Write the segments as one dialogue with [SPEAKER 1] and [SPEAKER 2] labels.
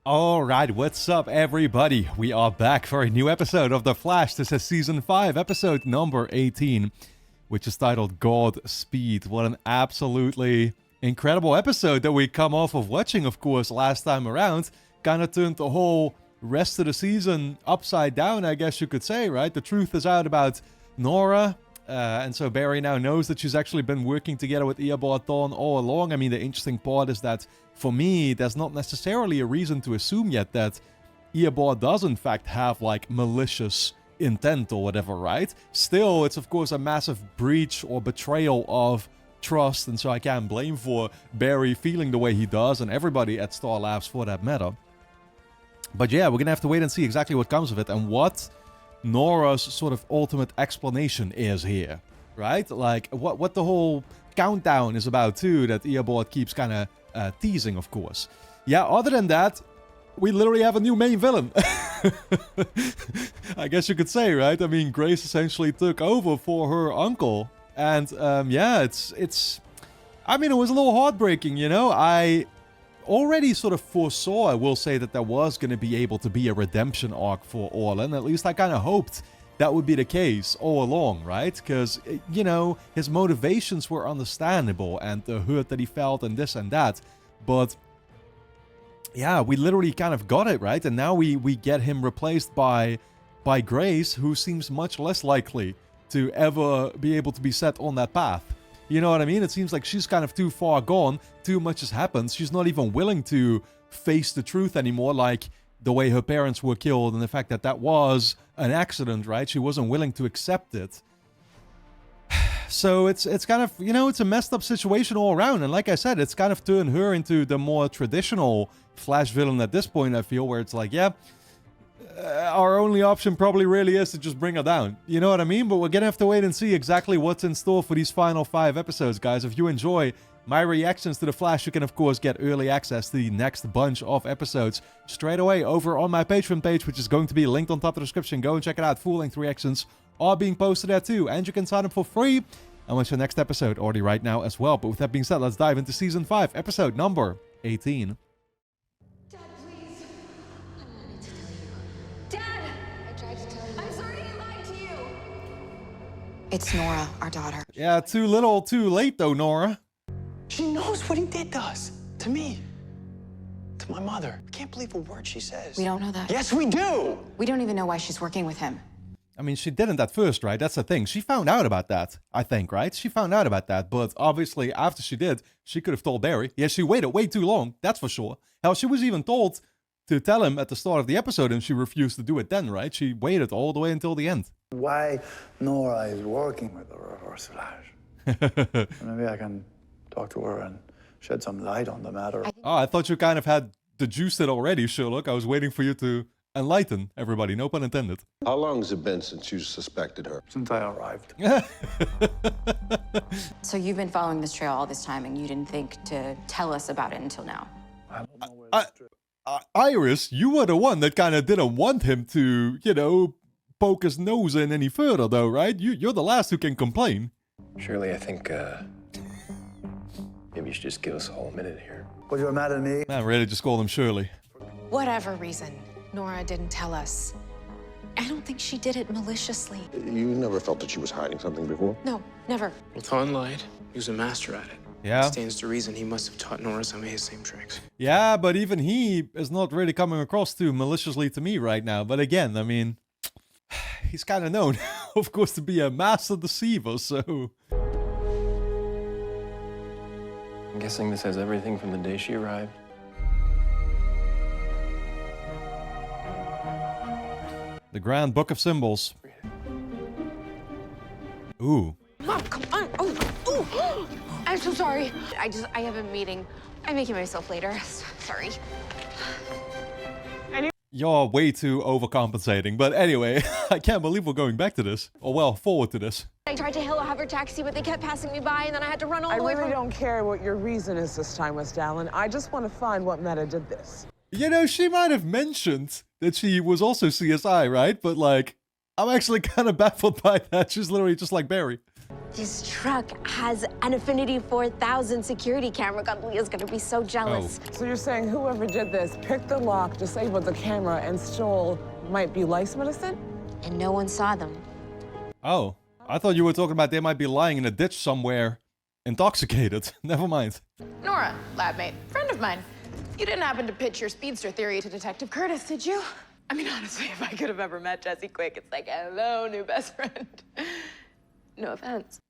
[SPEAKER 1] Alright, what's up everybody? We are back for a new episode of The Flash. This is Season 5, episode number 18, which is titled Godspeed. What an absolutely incredible episode that we come off of watching, of course, last time around. Kind of turned the whole rest of the season upside down, I guess you could say, right? The truth is out about Nora. And so Barry now knows that she's actually been working together with Eobard Thawne all along. I mean, the interesting part is that, for me, there's not necessarily a reason to assume yet that Eobard does in fact have, like, malicious intent or whatever, right? Still, it's of course a massive breach or betrayal of trust, and so I can't blame for Barry feeling the way he does, and everybody at Star Labs for that matter. But yeah, we're gonna have to wait and see exactly what comes of it, and what Nora's sort of ultimate explanation is here, right? Like, what the whole countdown is about too, that Eobard keeps kind of teasing, of course. Yeah, other than that, we literally have a new main villain. I guess you could say, right? I mean, Grace essentially took over for her uncle, and yeah, it's I mean, it was a little heartbreaking, you know? I already sort of foresaw, I will say, that there was going to be able to be a redemption arc for Orlan. At least I kind of hoped that would be the case all along, right? Because, you know, his motivations were understandable, and the hurt that he felt and this and that. But yeah, we literally kind of got it, right? And now we get him replaced by Grace, who seems much less likely to ever be able to be set on that path. You know what I mean? It seems like she's kind of too far gone, too much has happened. She's not even willing to face the truth anymore, like the way her parents were killed and the fact that that was an accident, right? She wasn't willing to accept it. So it's kind of, you know, it's a messed up situation all around. And like I said, it's kind of turned her into the more traditional Flash villain at this point, I feel, where it's like, yeah, our only option probably really is to just bring her down. You know what I mean? But we're gonna have to wait and see exactly what's in store for these final 5 episodes, guys. If you enjoy my reactions to The Flash, you can of course get early access to the next bunch of episodes straight away over on my Patreon page, which is going to be linked on top of the description. Go and check it out. Full-length reactions are being posted there too, and you can sign up for free and watch the next episode already right now as well. But with that being said, let's dive into Season 5, episode number 18.
[SPEAKER 2] It's Nora, our daughter.
[SPEAKER 1] Yeah, too little, too late though, Nora.
[SPEAKER 3] She knows what he did to us. To me. To my mother. I can't believe a word she says.
[SPEAKER 2] We don't know that.
[SPEAKER 3] Yes, we do!
[SPEAKER 2] We don't even know why she's working with him.
[SPEAKER 1] I mean, she didn't at first, right? That's the thing. She found out about that, I think, right? She found out about that, but obviously after she did, she could have told Barry. Yeah, she waited way too long, that's for sure. Hell, she was even told to tell him at the start of the episode, and she refused to do it then, right? She waited all the way until the end.
[SPEAKER 4] Why Nora is working with the Reverse Flash. Maybe I can talk to her and shed some light on the matter.
[SPEAKER 1] Oh, I thought you kind of had deduced it already, Sherlock. I was waiting for you to enlighten everybody, no pun intended.
[SPEAKER 5] How long has it been since you suspected her?
[SPEAKER 4] Since I arrived.
[SPEAKER 2] So you've been following this trail all this time and you didn't think to tell us about it until now?
[SPEAKER 4] I don't know where this trip.
[SPEAKER 1] Iris, you were the one that kind of didn't want him to, you know, poke his nose in any further though, right? You're the last who can complain.
[SPEAKER 6] Shirley, I think, maybe you should just give us a whole minute here.
[SPEAKER 4] Was you mad at me?
[SPEAKER 1] Man, really just call him Shirley.
[SPEAKER 7] Whatever reason, Nora didn't tell us. I don't think she did it maliciously.
[SPEAKER 5] You never felt that she was hiding something before?
[SPEAKER 7] No, never.
[SPEAKER 6] Well, Thawne lied. He was a master at it.
[SPEAKER 1] Yeah.
[SPEAKER 6] Stands to reason he must have taught Nora some of his same tricks.
[SPEAKER 1] Yeah, but even he is not really coming across too maliciously to me right now. But again, I mean, he's kind of known, of course, to be a master deceiver, so...
[SPEAKER 6] I'm guessing this has everything from the day she arrived.
[SPEAKER 1] The Grand Book of Symbols. Ooh.
[SPEAKER 7] Mom, come on. Oh. I'm so sorry. I have a meeting. I'm making myself later. Sorry.
[SPEAKER 1] You're way too overcompensating. But anyway, I can't believe we're going back to this. Or well, forward to this.
[SPEAKER 7] I tried to hail a hover taxi, but they kept passing me by, and then I had to run all
[SPEAKER 8] I
[SPEAKER 7] the way
[SPEAKER 8] really
[SPEAKER 7] from...
[SPEAKER 8] don't care what your reason is this time, West Allen. I just want to find what Meta did this.
[SPEAKER 1] You know, she might have mentioned that she was also CSI, right? But like, I'm actually kind of baffled by that. She's literally just like Barry.
[SPEAKER 9] This truck has an Infinity 4000 security camera. God, Leah's gonna be so jealous.
[SPEAKER 8] So you're saying whoever did this picked the lock, disabled the camera, and stole might be lice medicine?
[SPEAKER 9] And no one saw them.
[SPEAKER 1] Oh, I thought you were talking about they might be lying in a ditch somewhere, intoxicated. Never mind.
[SPEAKER 7] Nora, lab mate, friend of mine. You didn't happen to pitch your speedster theory to Detective Curtis, did you? I mean, honestly, if I could have ever met Jesse Quick, it's like, hello, new best friend. No offense.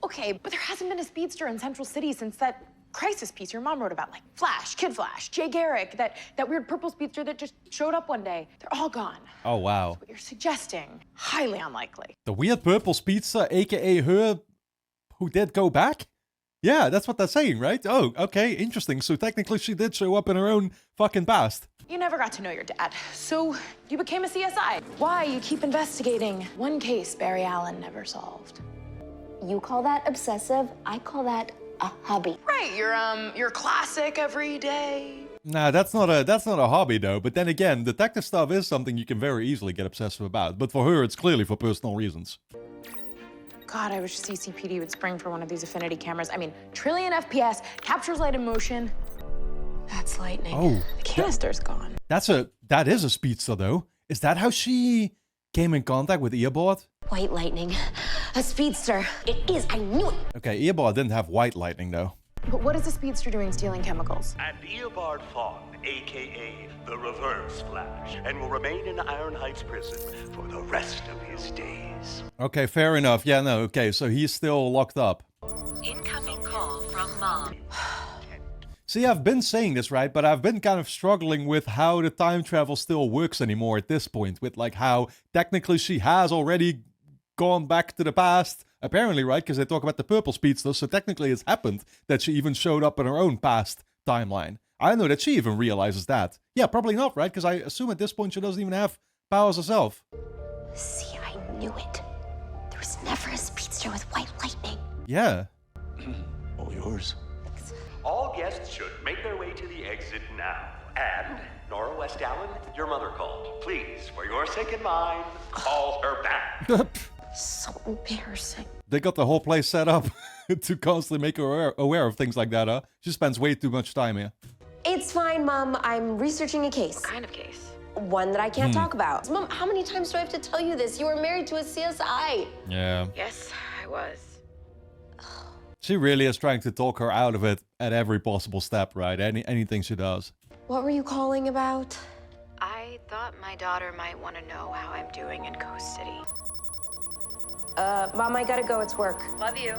[SPEAKER 7] Okay, but there hasn't been a speedster in Central City since that Crisis piece your mom wrote about, like Flash, Kid Flash, Jay Garrick, that weird purple speedster that just showed up one day. They're all gone.
[SPEAKER 1] Oh, wow.
[SPEAKER 7] What you're suggesting, highly unlikely.
[SPEAKER 1] The weird purple speedster, aka her, who did go back? Yeah, that's what they're saying, right? Oh, okay, interesting. So technically she did show up in her own fucking past.
[SPEAKER 7] You never got to know your dad, so you became a CSI. Why? You keep investigating one case Barry Allen never solved.
[SPEAKER 9] You call that obsessive, I call that a hobby.
[SPEAKER 7] Right, your classic every day.
[SPEAKER 1] Nah, that's not a hobby though. But then again, detective stuff is something you can very easily get obsessive about. But for her, it's clearly for personal reasons.
[SPEAKER 7] God, I wish CCPD would spring for one of these Affinity cameras. I mean, trillion FPS, captures light in motion. That's lightning.
[SPEAKER 1] Oh,
[SPEAKER 7] the canister's gone.
[SPEAKER 1] That is a speedster though. Is that how she came in contact with Earbard?
[SPEAKER 9] White lightning. A speedster. It is, I knew it.
[SPEAKER 1] Okay, Earbard didn't have white lightning though.
[SPEAKER 7] But what is a speedster doing stealing chemicals?
[SPEAKER 10] And Eobard Fawn, a.k.a. the Reverse Flash, and will remain in Iron Heights prison for the rest of his days.
[SPEAKER 1] Okay, fair enough. Yeah, no, okay, so he's still locked up.
[SPEAKER 11] Incoming call from Mom.
[SPEAKER 1] See, I've been saying this, right? But I've been kind of struggling with how the time travel still works anymore at this point. With, like, how technically she has already gone back to the past. Apparently, right? Because they talk about the purple speedster. So technically it's happened that she even showed up in her own past timeline. I don't know that she even realizes that. Yeah, probably not, right? Because I assume at this point she doesn't even have powers herself.
[SPEAKER 9] See, I knew it. There was never a speedster with white lightning.
[SPEAKER 1] Yeah.
[SPEAKER 10] All yours. All guests should make their way to the exit now. And, Nora West Allen, your mother called. Please, for your sake and mine, call her back.
[SPEAKER 9] So embarrassing.
[SPEAKER 1] They got the whole place set up to constantly make her aware of things like that, huh? She spends way too much time here.
[SPEAKER 9] It's fine, Mom. I'm researching a case.
[SPEAKER 7] What kind of case?
[SPEAKER 9] One that I can't talk about. Mom, how many times do I have to tell you this? You were married to a CSI.
[SPEAKER 1] Yeah.
[SPEAKER 7] Yes, I was.
[SPEAKER 1] She really is trying to talk her out of it at every possible step, right? Anything she does.
[SPEAKER 9] What were you calling about?
[SPEAKER 2] I thought my daughter might want to know how I'm doing in Coast City.
[SPEAKER 9] Mom, I gotta go. It's work.
[SPEAKER 2] Love you.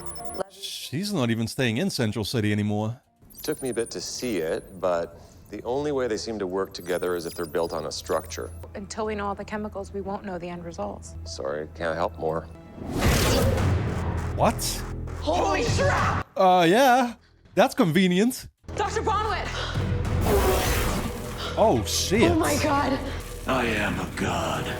[SPEAKER 1] She's not even staying in Central City anymore.
[SPEAKER 6] Took me a bit to see it, but the only way they seem to work together is if they're built on a structure.
[SPEAKER 7] Until we know all the chemicals, we won't know the end results.
[SPEAKER 6] Sorry, can't help more.
[SPEAKER 1] What?
[SPEAKER 7] Holy crap!
[SPEAKER 1] Yeah. That's convenient.
[SPEAKER 7] Dr. Bonwit!
[SPEAKER 1] Oh, shit.
[SPEAKER 7] Oh my god.
[SPEAKER 10] I am a god.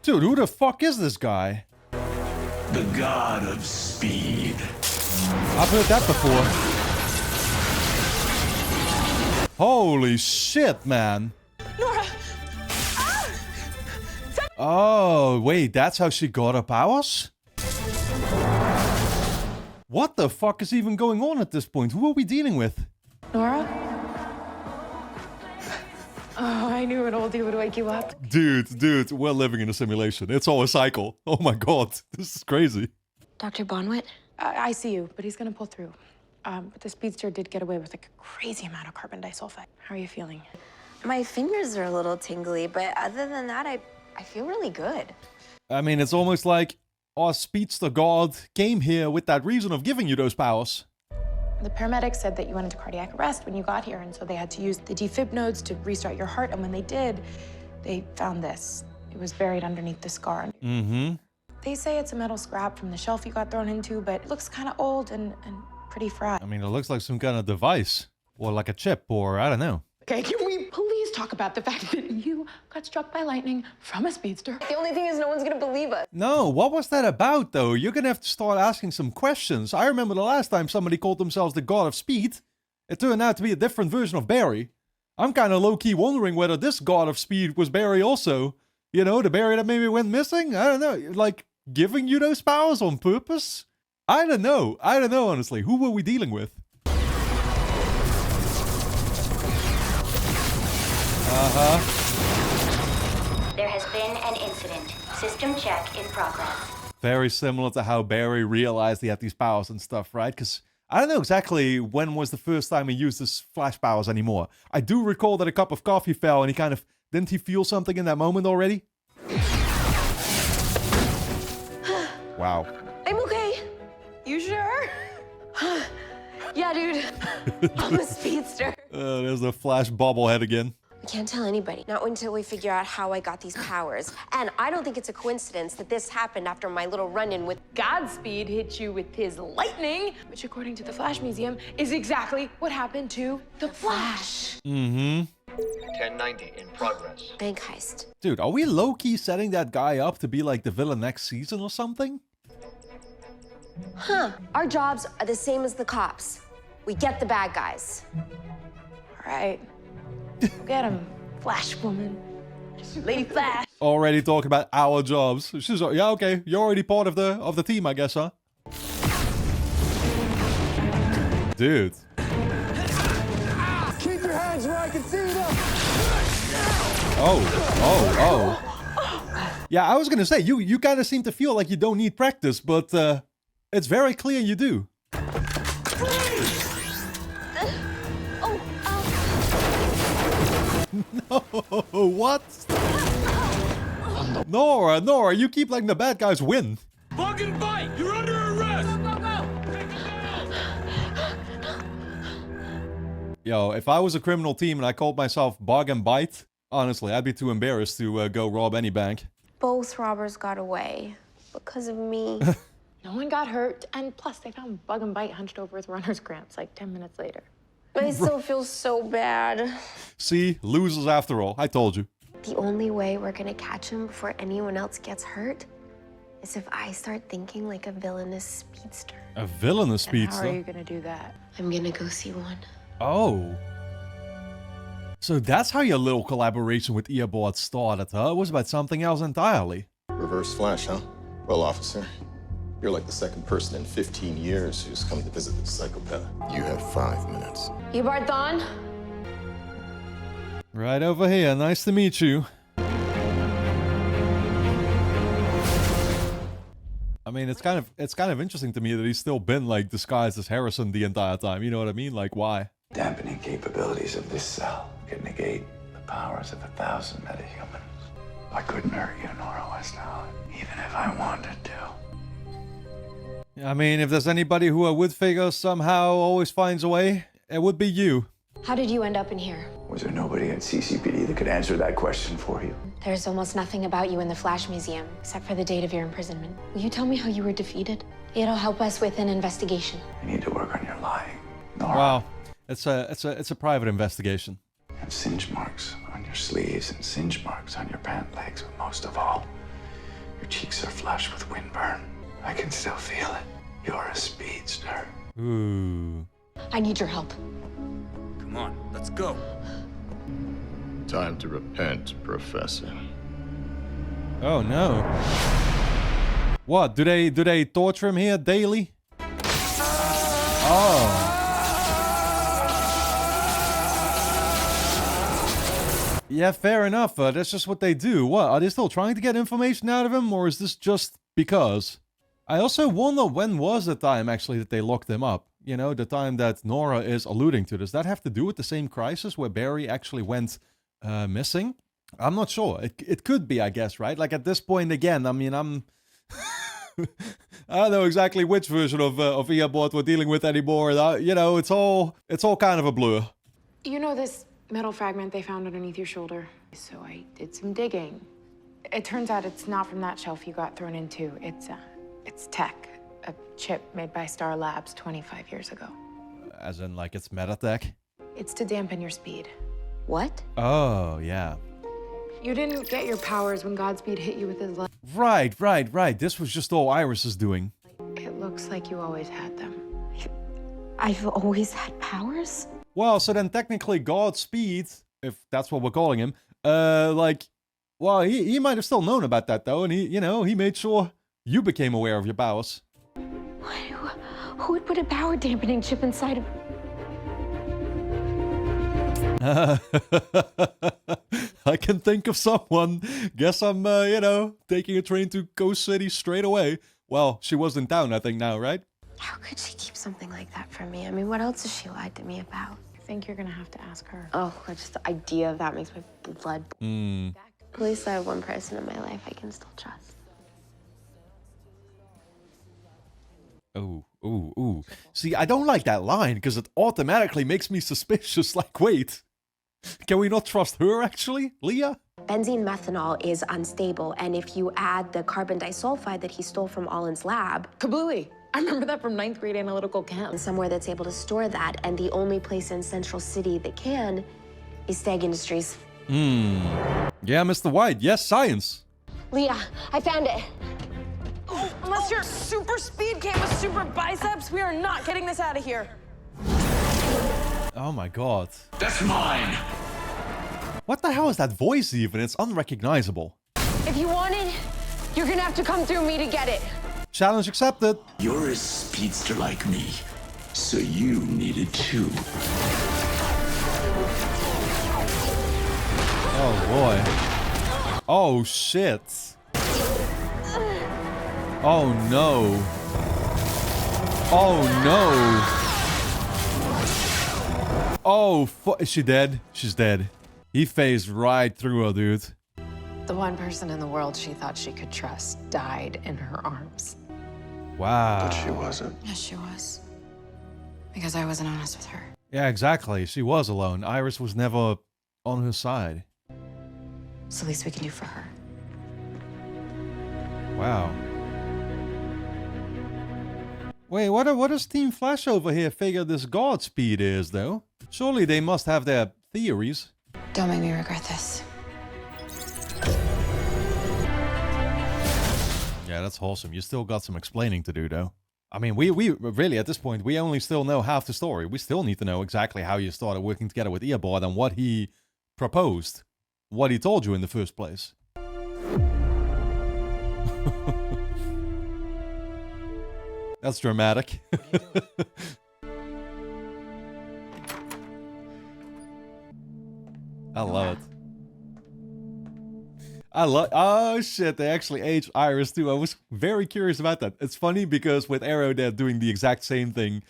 [SPEAKER 1] Dude, who the fuck is this guy?
[SPEAKER 10] The god of speed.
[SPEAKER 1] I've heard that before. Holy shit, man.
[SPEAKER 7] Nora!
[SPEAKER 1] Oh, wait, that's how she got her powers? What the fuck is even going on at this point? Who are we dealing with?
[SPEAKER 7] Nora? Oh, I knew an oldie would wake you up.
[SPEAKER 1] Dude, we're living in a simulation. It's all a cycle. Oh my god, this is crazy.
[SPEAKER 9] Dr. Bonwit?
[SPEAKER 7] I see you, but he's gonna pull through. But the speedster did get away with like a crazy amount of carbon disulfide. How are you feeling?
[SPEAKER 9] My fingers are a little tingly, but other than that, I feel really good.
[SPEAKER 1] I mean, it's almost like our speedster god came here with that reason of giving you those powers.
[SPEAKER 7] The paramedics said that you went into cardiac arrest when you got here, and so they had to use the defib nodes to restart your heart, and when they did, they found this. It was buried underneath the scar.
[SPEAKER 1] Mm-hmm.
[SPEAKER 7] They say it's a metal scrap from the shelf you got thrown into, but it looks kind of old and pretty fried.
[SPEAKER 1] I mean, it looks like some kind of device. Or like a chip, or I don't know.
[SPEAKER 7] Okay, can we please talk about the fact that you got struck by lightning from a speedster?
[SPEAKER 9] The only thing is no one's gonna believe us.
[SPEAKER 1] No, what was that about, though? You're gonna have to start asking some questions. I remember the last time somebody called themselves the God of Speed. It turned out to be a different version of Barry. I'm kind of low-key wondering whether this God of Speed was Barry also. You know, the Barry that maybe went missing? I don't know. Like, giving you those powers on purpose? I don't know. I don't know, honestly. Who were we dealing with?
[SPEAKER 11] There has been an incident. System check in progress.
[SPEAKER 1] Very similar to how Barry realized he had these powers and stuff, right? Because I don't know exactly when was the first time he used his flash powers anymore. I do recall that a cup of coffee fell and he kind of... Didn't he feel something in that moment already? Wow.
[SPEAKER 9] I'm okay.
[SPEAKER 7] You sure?
[SPEAKER 9] Yeah, dude. I'm a speedster.
[SPEAKER 1] There's the flash bobblehead again.
[SPEAKER 9] We can't tell anybody, not until we figure out how I got these powers. And I don't think it's a coincidence that this happened after my little run-in with...
[SPEAKER 7] Godspeed hit you with his lightning, which according to the Flash Museum is exactly what happened to the Flash.
[SPEAKER 1] Mm-hmm.
[SPEAKER 10] 1090 in progress.
[SPEAKER 9] Bank heist.
[SPEAKER 1] Dude, are we low-key setting that guy up to be like the villain next season or something?
[SPEAKER 9] Huh. Our jobs are the same as the cops. We get the bad guys.
[SPEAKER 7] All right. Go get him, Flash woman. Lady Flash.
[SPEAKER 1] Already talking about our jobs. She's like, yeah, okay. You're already part of the team, I guess, huh? Dude.
[SPEAKER 3] Keep your hands where I can see them.
[SPEAKER 1] Oh. Yeah, I was gonna say, you kind of seem to feel like you don't need practice, but it's very clear you do. No, what? Nora, you keep letting the bad guys win.
[SPEAKER 10] Bug and bite! You're under arrest!
[SPEAKER 1] Yo, if I was a criminal team and I called myself Bug and Bite, honestly, I'd be too embarrassed to go rob any bank.
[SPEAKER 9] Both robbers got away because of me.
[SPEAKER 7] No one got hurt, and plus they found Bug and Bite hunched over with runner's cramps like 10 minutes later.
[SPEAKER 9] I still feel so bad.
[SPEAKER 1] See, losers after all. I told you.
[SPEAKER 9] The only way we're gonna catch him before anyone else gets hurt is if I start thinking like a villainous speedster.
[SPEAKER 1] A villainous
[SPEAKER 7] And how
[SPEAKER 1] speedster?
[SPEAKER 7] are you gonna do that?
[SPEAKER 9] I'm gonna go see one.
[SPEAKER 1] Oh. So that's how your little collaboration with Earbot started, huh? It was about something else entirely.
[SPEAKER 5] Reverse Flash, huh? Well, officer, you're like the second person in 15 years who's come to visit this psychopath. You have 5 minutes.
[SPEAKER 9] You Barthon?
[SPEAKER 1] Right over here. Nice to meet you. I mean, it's kind of interesting to me that he's still been like disguised as Harrison the entire time. You know what I mean? Like, why?
[SPEAKER 4] Dampening capabilities of this cell can negate the powers of 1,000 metahumans. I couldn't hurt you, Nora West Allen, even if I wanted to.
[SPEAKER 1] I mean, if there's anybody who I would figure somehow always finds a way, it would be you.
[SPEAKER 9] How did you end up in here?
[SPEAKER 4] Was there nobody at CCPD that could answer that question for you?
[SPEAKER 2] There's almost nothing about you in the Flash Museum, except for the date of your imprisonment. Will you tell me how you were defeated? It'll help us with an investigation.
[SPEAKER 4] You need to work on your lying, Nora.
[SPEAKER 1] Wow, it's a private investigation.
[SPEAKER 4] You have singe marks on your sleeves and singe marks on your pant legs, but most of all, your cheeks are flushed with windburn. I can still feel it. You're a speedster.
[SPEAKER 1] Ooh.
[SPEAKER 2] I need your help.
[SPEAKER 10] Come on, let's go.
[SPEAKER 5] Time to repent, Professor.
[SPEAKER 1] Oh no. What? Do they torture him here daily? Oh. Yeah, fair enough. That's just what they do. What? Are they still trying to get information out of him, or is this just because? I also wonder when was the time actually that they locked him up. You know, the time that Nora is alluding to. Does that have to do with the same crisis where Barry actually went missing? I'm not sure. It could be, I guess, right? Like at this point, again, I mean, I don't know exactly which version of Earbot we're dealing with anymore. You know, it's all kind of a blur.
[SPEAKER 7] You know this metal fragment they found underneath your shoulder? So I did some digging. It turns out it's not from that shelf you got thrown into. It's tech, a chip made by Star Labs 25 years ago.
[SPEAKER 1] As in, like, it's Metatech?
[SPEAKER 7] It's to dampen your speed.
[SPEAKER 9] What?
[SPEAKER 1] Oh, yeah.
[SPEAKER 7] You didn't get your powers when Godspeed hit you with his light.
[SPEAKER 1] Right. This was just all Iris is doing.
[SPEAKER 7] It looks like you always had them.
[SPEAKER 9] I've always had powers?
[SPEAKER 1] Well, so then technically Godspeed, if that's what we're calling him, well, he might have still known about that, though, and he made sure You became aware of your powers.
[SPEAKER 2] Who would put a power dampening chip inside of...
[SPEAKER 1] I can think of someone. Guess I'm, you know, taking a train to Coast City straight away. Well, she was in town, I think, now, right?
[SPEAKER 9] How could she keep something like that from me? I mean, what else has she lied to me about?
[SPEAKER 7] I think you're gonna have to ask her.
[SPEAKER 9] Oh, just the idea of that makes my blood. At least I have one person in my life I can still trust.
[SPEAKER 1] Ooh, ooh, ooh. See, I don't like that line, because it automatically makes me suspicious. Like, wait. Can we not trust her, actually? Leah?
[SPEAKER 9] Benzene methanol is unstable, and if you add the carbon disulfide that he stole from Allen's lab...
[SPEAKER 7] Kablooey! I remember that from 9th grade analytical chem.
[SPEAKER 9] Somewhere that's able to store that, and the only place in Central City that can is Stag Industries.
[SPEAKER 1] Yeah, Mr. White. Yes, science.
[SPEAKER 9] Leah, I found it.
[SPEAKER 7] Unless you're super speed cam with super biceps, we are not getting this out of here.
[SPEAKER 1] Oh my god.
[SPEAKER 4] That's mine!
[SPEAKER 1] What the hell is that voice even? It's unrecognizable.
[SPEAKER 2] If you want it, you're gonna have to come through me to get it.
[SPEAKER 1] Challenge accepted.
[SPEAKER 4] You're a speedster like me, so you need it too.
[SPEAKER 1] Oh boy. Oh shit. Oh no. Oh no. Oh, is she dead? She's dead. He phased right through her, dude.
[SPEAKER 7] The one person in the world she thought she could trust died in her arms.
[SPEAKER 1] Wow.
[SPEAKER 3] But she wasn't.
[SPEAKER 7] Yes, she was. Because I wasn't honest with her.
[SPEAKER 1] Yeah, exactly. She was alone. Iris was never on her side.
[SPEAKER 7] It's the least we can do for her.
[SPEAKER 1] Wow. Wait, what does Team Flash over here figure this god speed is, though? Surely they must have their theories.
[SPEAKER 7] Don't make me regret this.
[SPEAKER 1] Yeah, that's wholesome. You still got some explaining to do, though. I mean, we really, at this point, we only still know half the story. We still need to know exactly how you started working together with Eobard and what he proposed. What he told you in the first place. That's dramatic. I love it. Oh shit, they actually aged Iris too. I was very curious about that. It's funny because with Arrow, they're doing the exact same thing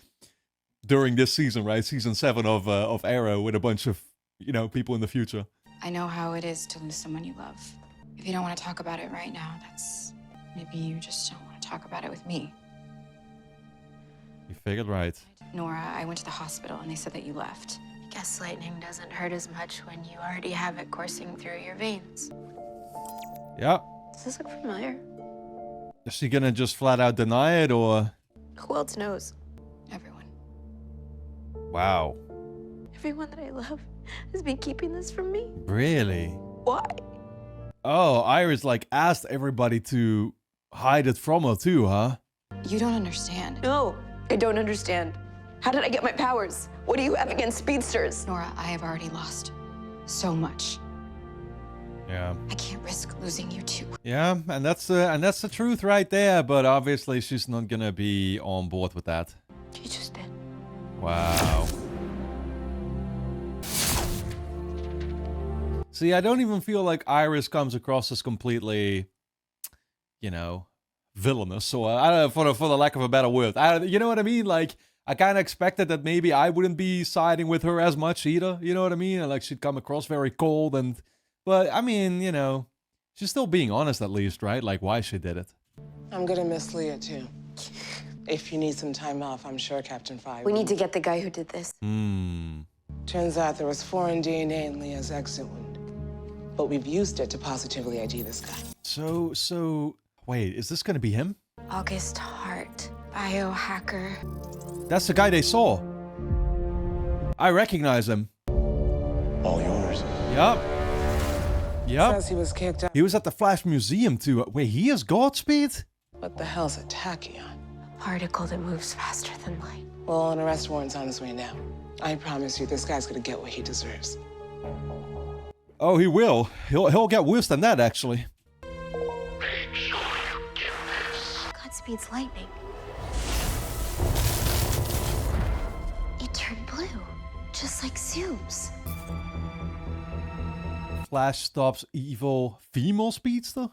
[SPEAKER 1] during this season, right? Season 7 of Arrow with a bunch of, you know, people in the future.
[SPEAKER 12] I know how it is to lose someone you love. If you don't want to talk about it right now, that's... maybe you just don't want to talk about it with me.
[SPEAKER 1] You figured right.
[SPEAKER 12] Nora, I went to the hospital and they said that you left.
[SPEAKER 9] Gaslighting doesn't hurt as much when you already have it coursing through your veins.
[SPEAKER 1] Yeah.
[SPEAKER 9] Does this look familiar?
[SPEAKER 1] Is she gonna just flat out deny it, or...?
[SPEAKER 9] Who else knows?
[SPEAKER 12] Everyone.
[SPEAKER 1] Wow.
[SPEAKER 9] Everyone that I love has been keeping this from me.
[SPEAKER 1] Really?
[SPEAKER 9] Why?
[SPEAKER 1] Oh, Iris, like, asked everybody to hide it from her too, huh?
[SPEAKER 12] You don't understand.
[SPEAKER 9] No, I don't understand. How did I get my powers? What do you have against speedsters?
[SPEAKER 12] Nora, I have already lost so much.
[SPEAKER 1] Yeah.
[SPEAKER 12] I can't risk losing you too.
[SPEAKER 1] Yeah, and that's the truth right there, but obviously she's not gonna be on board with that.
[SPEAKER 9] She just did.
[SPEAKER 1] Wow. See, I don't even feel like Iris comes across as completely, you know, villainous, or I don't know, for the lack of a better word. You know what I mean? Like, I kind of expected that maybe I wouldn't be siding with her as much either. You know what I mean? And like, she'd come across very cold and... But, I mean, you know, she's still being honest at least, right? Like, why she did it.
[SPEAKER 8] I'm gonna miss Leah, too. If you need some time off, I'm sure Captain Fry
[SPEAKER 9] We need to get the guy who did this.
[SPEAKER 8] Turns out there was foreign DNA in Leah's exit wound. But we've used it to positively ID this guy.
[SPEAKER 1] So, wait, is this gonna be him?
[SPEAKER 9] August Hart, biohacker.
[SPEAKER 1] That's the guy they saw. I recognize him.
[SPEAKER 4] All yours.
[SPEAKER 1] Yup. Yep.
[SPEAKER 8] Says he was kicked out.
[SPEAKER 1] He was at the Flash Museum too. Wait, he is Godspeed?
[SPEAKER 8] What the hell's a tachyon?
[SPEAKER 9] A particle that moves faster than light.
[SPEAKER 8] Well, an arrest warrant's on his way now. I promise you, this guy's gonna get what he deserves.
[SPEAKER 1] Oh, he will. He'll get worse than that, actually.
[SPEAKER 10] Make sure you get this.
[SPEAKER 9] Godspeed's lightning. It turned blue, just like Zoom's.
[SPEAKER 1] Flash stops evil female speedster?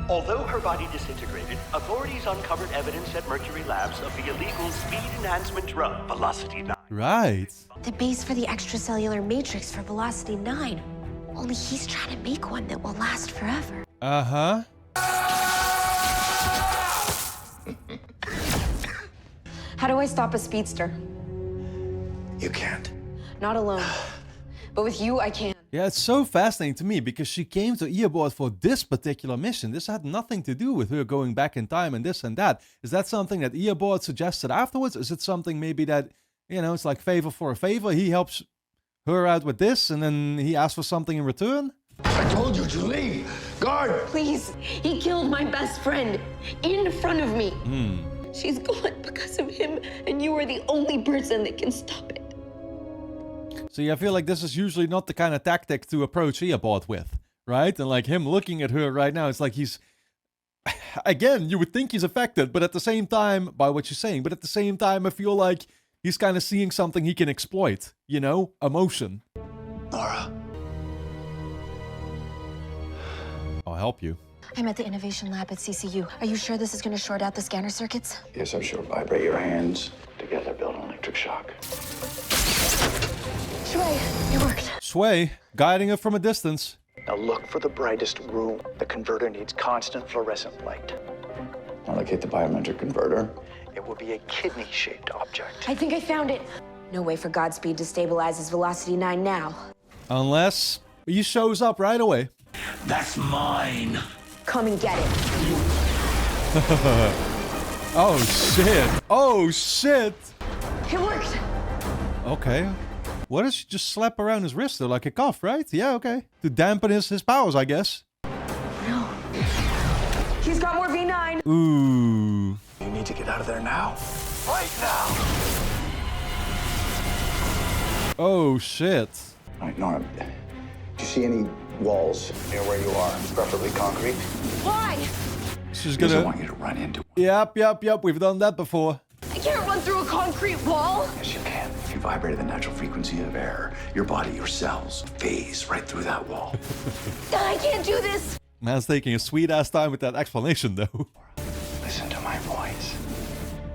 [SPEAKER 10] Although her body disintegrated, authorities uncovered evidence at Mercury Labs of the illegal speed enhancement drug, Velocity 9.
[SPEAKER 1] Right.
[SPEAKER 9] The base for the extracellular matrix for Velocity 9. Only he's trying to make one that will last forever.
[SPEAKER 1] Uh-huh.
[SPEAKER 2] How do I stop a speedster?
[SPEAKER 4] You can't.
[SPEAKER 2] Not alone. But with you, I can.
[SPEAKER 1] Yeah, it's so fascinating to me because she came to Eobard for this particular mission. This had nothing to do with her going back in time and this and that. Is that something that Eobard suggested afterwards? Is it something maybe that, you know, it's like favor for a favor? He helps her out with this and then he asks for something in return?
[SPEAKER 4] I told you to leave. Guard!
[SPEAKER 2] Please, he killed my best friend in front of me.
[SPEAKER 1] Hmm.
[SPEAKER 2] She's gone because of him, and you are the only person that can stop it.
[SPEAKER 1] See, I feel like this is usually not the kind of tactic to approach Eobard with, right? And like him looking at her right now, it's like he's... Again, you would think he's affected, but at the same time, by what you're saying, but at the same time, I feel like he's kind of seeing something he can exploit, you know? Emotion.
[SPEAKER 4] Nora.
[SPEAKER 1] I'll help you.
[SPEAKER 2] I'm at the innovation lab at CCU. Are you sure this is going to short out the scanner circuits?
[SPEAKER 4] Yes, I'm sure. Vibrate your hands. Together build an electric shock.
[SPEAKER 2] Shui, it worked.
[SPEAKER 1] Sway, guiding her from a distance.
[SPEAKER 3] Now look for the brightest room. The converter needs constant fluorescent light.
[SPEAKER 4] Allocate the biometric converter.
[SPEAKER 3] It will be a kidney-shaped object.
[SPEAKER 2] I think I found it. No way for Godspeed to stabilize his Velocity 9 now.
[SPEAKER 1] Unless he shows up right away.
[SPEAKER 10] That's mine.
[SPEAKER 2] Come and get it.
[SPEAKER 1] Oh, shit. Oh, shit.
[SPEAKER 2] It worked.
[SPEAKER 1] Okay. What does she just slap around his wrist though, like a cuff, right? Yeah, okay. To dampen his powers, I guess.
[SPEAKER 2] No. He's got more V9.
[SPEAKER 1] Ooh.
[SPEAKER 3] You need to get out of there now. Right now.
[SPEAKER 1] Oh, shit.
[SPEAKER 4] All right, Nora. Do you see any walls near where you are? Preferably concrete.
[SPEAKER 2] Why?
[SPEAKER 1] She's
[SPEAKER 4] Because I
[SPEAKER 1] gonna...
[SPEAKER 4] want you to run into it.
[SPEAKER 1] Yep. We've done that before.
[SPEAKER 2] I can't run through a concrete wall.
[SPEAKER 4] Yes, you can. If you vibrate at the natural frequency of air, your body, your cells, phase right through that wall.
[SPEAKER 2] I can't do this.
[SPEAKER 1] Man's taking a sweet-ass time with that explanation, though.
[SPEAKER 4] Listen to my voice.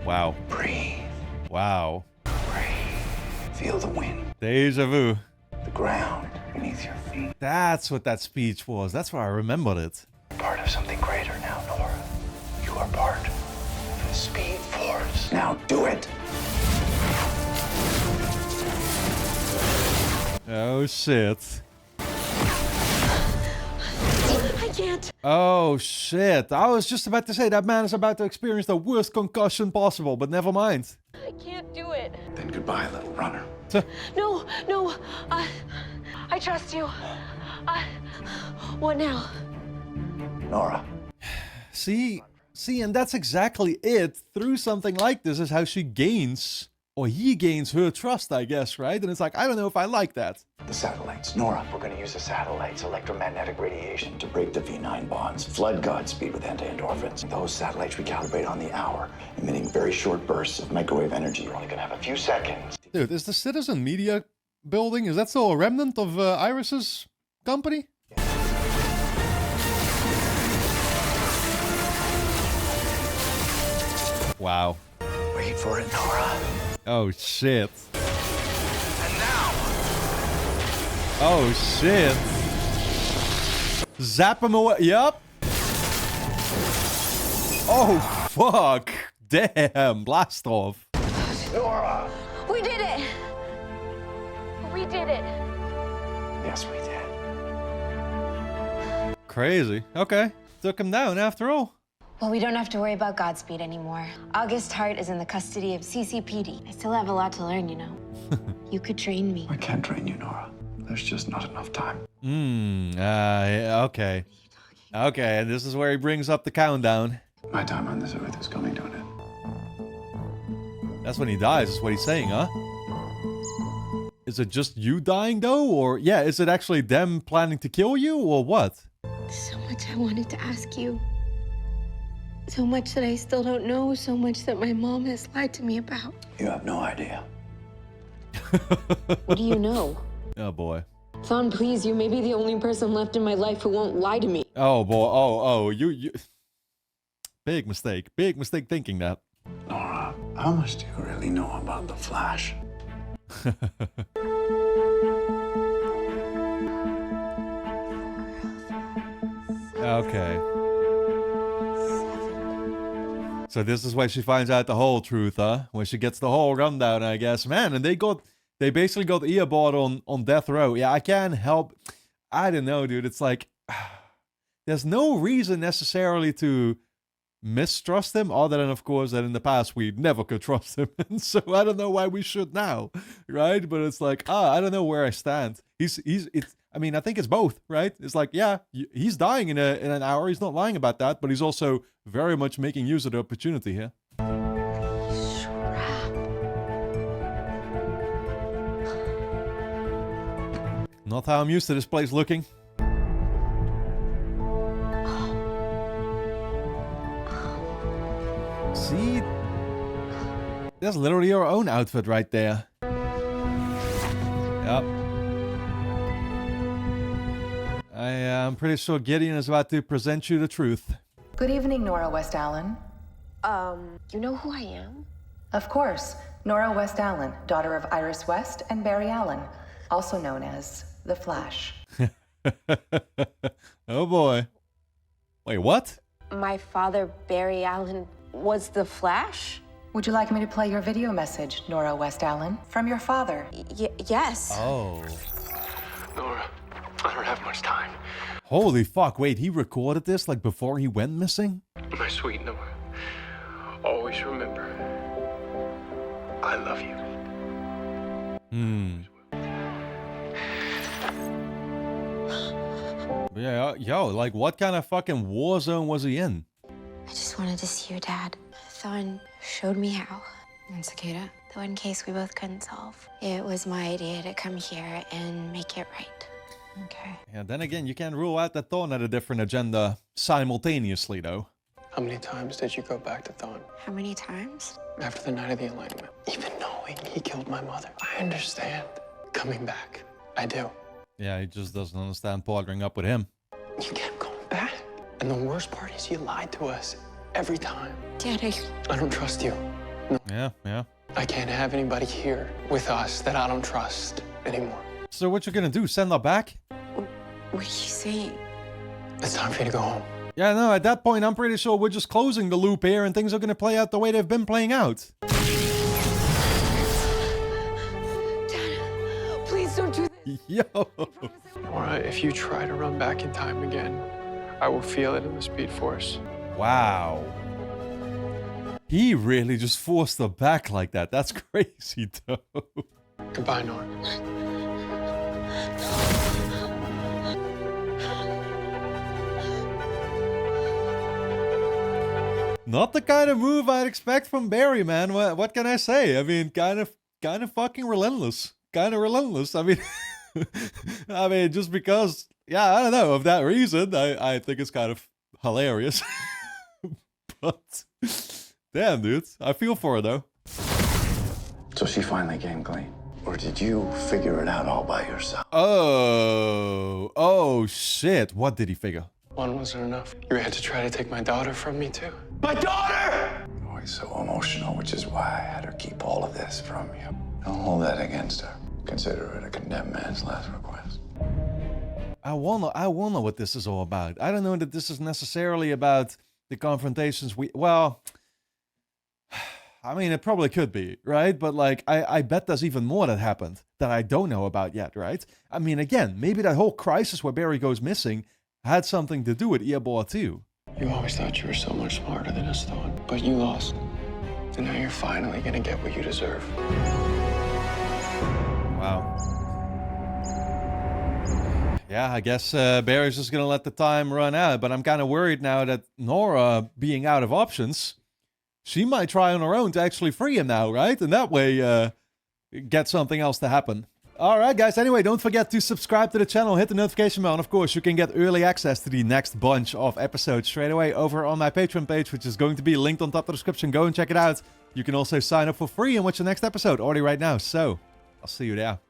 [SPEAKER 1] Wow.
[SPEAKER 4] Breathe.
[SPEAKER 1] Wow.
[SPEAKER 4] Breathe. Feel the wind.
[SPEAKER 1] Deja vu.
[SPEAKER 4] The ground beneath your feet.
[SPEAKER 1] That's what that speech was. That's why I remembered it.
[SPEAKER 4] Part of something greater now, Nora. You are part of the Speed Force. Now do it.
[SPEAKER 1] Oh, shit.
[SPEAKER 2] I can't.
[SPEAKER 1] Oh, shit. I was just about to say that man is about to experience the worst concussion possible, but never mind.
[SPEAKER 2] I can't do it.
[SPEAKER 4] Then goodbye, little runner.
[SPEAKER 2] No. I trust you. What now?
[SPEAKER 4] Nora.
[SPEAKER 1] See, and that's exactly it. Through something like this is how she gains, or he gains her trust, I guess, right? And it's like, I don't know if I like that.
[SPEAKER 4] The satellites. Nora, we're going to use the satellites' electromagnetic radiation to break the V9 bonds, flood Godspeed with anti-endorphins. Those satellites recalibrate on the hour, emitting very short bursts of microwave energy. You're only going to have a few seconds.
[SPEAKER 1] Dude, is the Citizen Media building, is that still a remnant of Iris's company? Wow.
[SPEAKER 3] Wait for it, Nora.
[SPEAKER 1] Oh, shit.
[SPEAKER 3] And now.
[SPEAKER 1] Oh, shit. Zap him away. Yup. Oh, fuck. Damn. Blast off.
[SPEAKER 4] Nora!
[SPEAKER 2] We did it. We did it.
[SPEAKER 4] Yes, we did.
[SPEAKER 1] Crazy. Okay. Took him down after all.
[SPEAKER 2] Well, we don't have to worry about Godspeed anymore. August Hart is in the custody of CCPD. I still have a lot to learn, you know. You could train me.
[SPEAKER 4] I can't train you, Nora. There's just not enough time.
[SPEAKER 1] Okay. Okay, and this is where he brings up the countdown.
[SPEAKER 4] My time on this earth is coming to an end.
[SPEAKER 1] That's when he dies, is what he's saying, huh? Is it just you dying, though? Or, yeah, is it actually them planning to kill you, or what?
[SPEAKER 2] So much I wanted to ask you. So much that I still don't know, so much that my mom has lied to me about.
[SPEAKER 4] You have no idea.
[SPEAKER 2] What do you know?
[SPEAKER 1] Oh boy.
[SPEAKER 2] Thon, please, you may be the only person left in my life who won't lie to me.
[SPEAKER 1] Oh boy. Oh, you. Big mistake. Big mistake thinking that.
[SPEAKER 4] Nora, how much do you really know about the Flash?
[SPEAKER 1] Okay. So this is why she finds out the whole truth, huh? When she gets the whole rundown, I guess. Man, and they basically got Eobard on death row. Yeah, I can't help. I don't know, dude. It's like, there's no reason necessarily to mistrust him, other than, of course, that in the past we never could trust him. And so I don't know why we should now, right? But it's like, I don't know where I stand. I mean, I think it's both, right? It's like, yeah, he's dying in an hour. He's not lying about that, but he's also very much making use of the opportunity here. Not how I'm used to this place looking. See? That's literally your own outfit right there. Yep. I'm pretty sure Gideon is about to present you the truth.
[SPEAKER 13] Good evening, Nora West Allen.
[SPEAKER 9] You know who I am?
[SPEAKER 13] Of course, Nora West Allen, daughter of Iris West and Barry Allen, also known as the Flash.
[SPEAKER 1] Oh boy. Wait, what?
[SPEAKER 9] My father, Barry Allen, was the Flash?
[SPEAKER 13] Would you like me to play your video message, Nora West Allen, from your father?
[SPEAKER 9] Yes.
[SPEAKER 1] Oh.
[SPEAKER 3] Nora, I don't have much time.
[SPEAKER 1] Holy fuck, wait, he recorded this like before he went missing?
[SPEAKER 3] My sweet Nora, always remember, I love you.
[SPEAKER 1] But yeah, yo, like what kind of fucking war zone was he in?
[SPEAKER 2] I just wanted to see your dad. Thon showed me how.
[SPEAKER 12] And Cicada?
[SPEAKER 2] The one case we both couldn't solve. It was my idea to come here and make it right.
[SPEAKER 12] Okay.
[SPEAKER 1] Yeah, then again, you can't rule out that Thorn had a different agenda simultaneously, though.
[SPEAKER 3] How many times did you go back to Thon?
[SPEAKER 2] How many times?
[SPEAKER 3] After the night of the Enlightenment. Even knowing he killed my mother. I understand. Coming back. I do.
[SPEAKER 1] Yeah, he just doesn't understand partnering up with him.
[SPEAKER 3] You kept going back. And the worst part is you lied to us every time.
[SPEAKER 2] Dad,
[SPEAKER 3] I don't trust you. No.
[SPEAKER 1] Yeah.
[SPEAKER 3] I can't have anybody here with us that I don't trust anymore.
[SPEAKER 1] So what you gonna do, send her back?
[SPEAKER 2] What do you say?
[SPEAKER 3] It's time for you to go home.
[SPEAKER 1] Yeah, no, at that point, I'm pretty sure we're just closing the loop here and things are gonna play out the way they've been playing out.
[SPEAKER 2] Dad, please don't do this.
[SPEAKER 1] Yo.
[SPEAKER 3] Nora, if you try to run back in time again, I will feel it in the Speed Force.
[SPEAKER 1] Wow. He really just forced her back like that. That's crazy, though.
[SPEAKER 3] Goodbye, Nora.
[SPEAKER 1] Not the kind of move I'd expect from Barry, man. What can I say? I mean, kind of fucking relentless. Kind of relentless. I mean, just because, yeah, I don't know, of that reason, I think it's kind of hilarious. But, damn, dude, I feel for her, though.
[SPEAKER 4] So she finally came clean? Or did you figure it out all by yourself?
[SPEAKER 1] Oh, shit. What did he figure?
[SPEAKER 3] One wasn't enough. You had to try to take my daughter from me, too. My daughter!
[SPEAKER 4] Always so emotional, which is why I had her keep all of this from you. Don't hold that against her. Consider it a condemned man's last request.
[SPEAKER 1] I wonder what this is all about. I don't know that this is necessarily about the confrontations well, I mean, it probably could be, right? But like, I bet there's even more that happened that I don't know about yet, right? I mean, again, maybe that whole crisis where Barry goes missing had something to do with Eobard too.
[SPEAKER 3] You always thought you were so much smarter than us, Thon, but you lost. And now you're finally gonna get what you deserve.
[SPEAKER 1] Wow. Yeah, I guess Barry's just gonna let the time run out, but I'm kind of worried now that Nora being out of options, she might try on her own to actually free him now, right? And that way, get something else to happen. Alright guys, anyway, don't forget to subscribe to the channel, hit the notification bell, and of course you can get early access to the next bunch of episodes straight away over on my Patreon page, which is going to be linked on top of the description. Go and check it out. You can also sign up for free and watch the next episode already right now, so I'll see you there.